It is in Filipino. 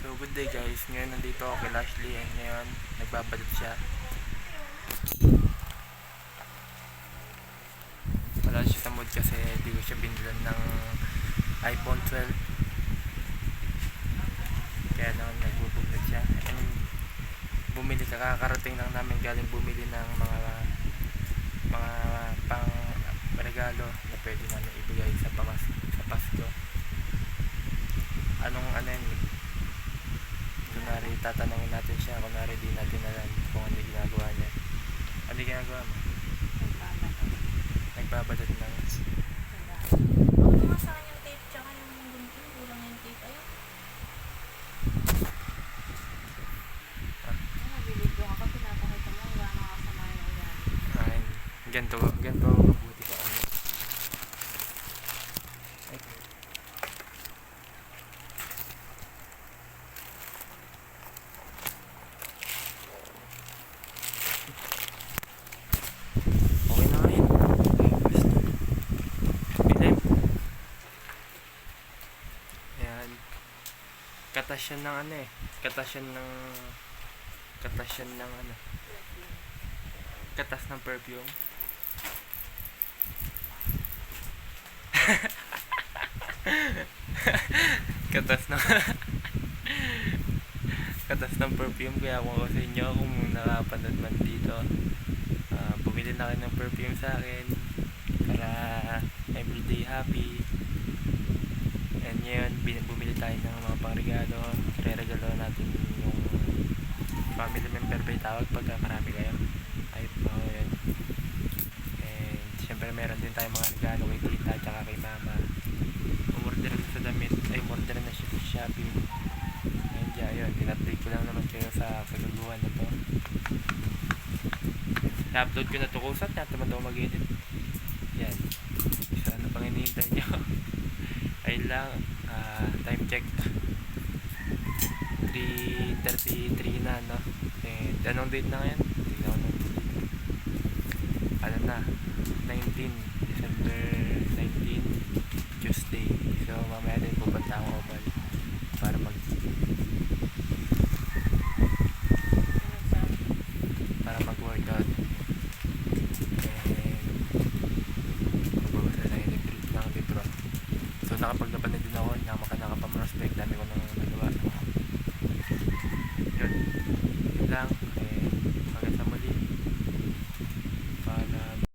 So good day guys, ngayon nandito ako kay Lashley and ngayon nagbabalot siya. Wala siya sa mood kasi hindi ko siya binilan ng iPhone 12. Kaya naman nagbubuglot siya. And bumili, kakarating lang namin galing bumili ng mga pang regalo na pwede namin ibigay sa Pasko. Anong ano yun? Kunwari tatanungin natin siya, kunwari di natin alam kung ano yung ginagawa niya. Ano yung ginagawa mo? Nagbabalot ng Ako naman sa kanya yung tape tsaka yung gunting, kulang yung tape. Ayun. Nabiligo ako, pinapakita mo, wala nakasama yung ulan. ayun, ganito mabuti ka ano. Ay. Okay na ngayon. Bilim. Ayan. Katas yan ng ano eh. Katas yan ng ano. Katas ng perfume. Katas ng katas ng perfume. Kaya kung ako sa inyo, kung nakapanood man dito, bumili na kayo ng perfume sa akin para everyday happy. And ngayon bumili tayo ng mga pangregalo. Re-regalo natin yung family member ba tawag pagka marami kayo. Ay po yun. And syempre meron din tayong mga regalo kay tita at kay mama. Umorder na sa damit, ay umorder na siya sa Shopee. And yun, in-update ko lang naman kayo sa kaguluhan na to. Na-upload ko na to kusat, naman daw mag-edit. Yan. So ano pang hinihintay nyo? Ayun lang, time check 3:33 na, no? And anong date na ngayon? Tignan ko na dito. Ano na? 19 December 19 Tuesday. So mamaya din pupunta akong Oval para mag-workout. And magbabasa na yung nag-treat ng libro. So nakapaglaban na din ako, nakapamrospect, dami ko nang nagawa. Yun lang.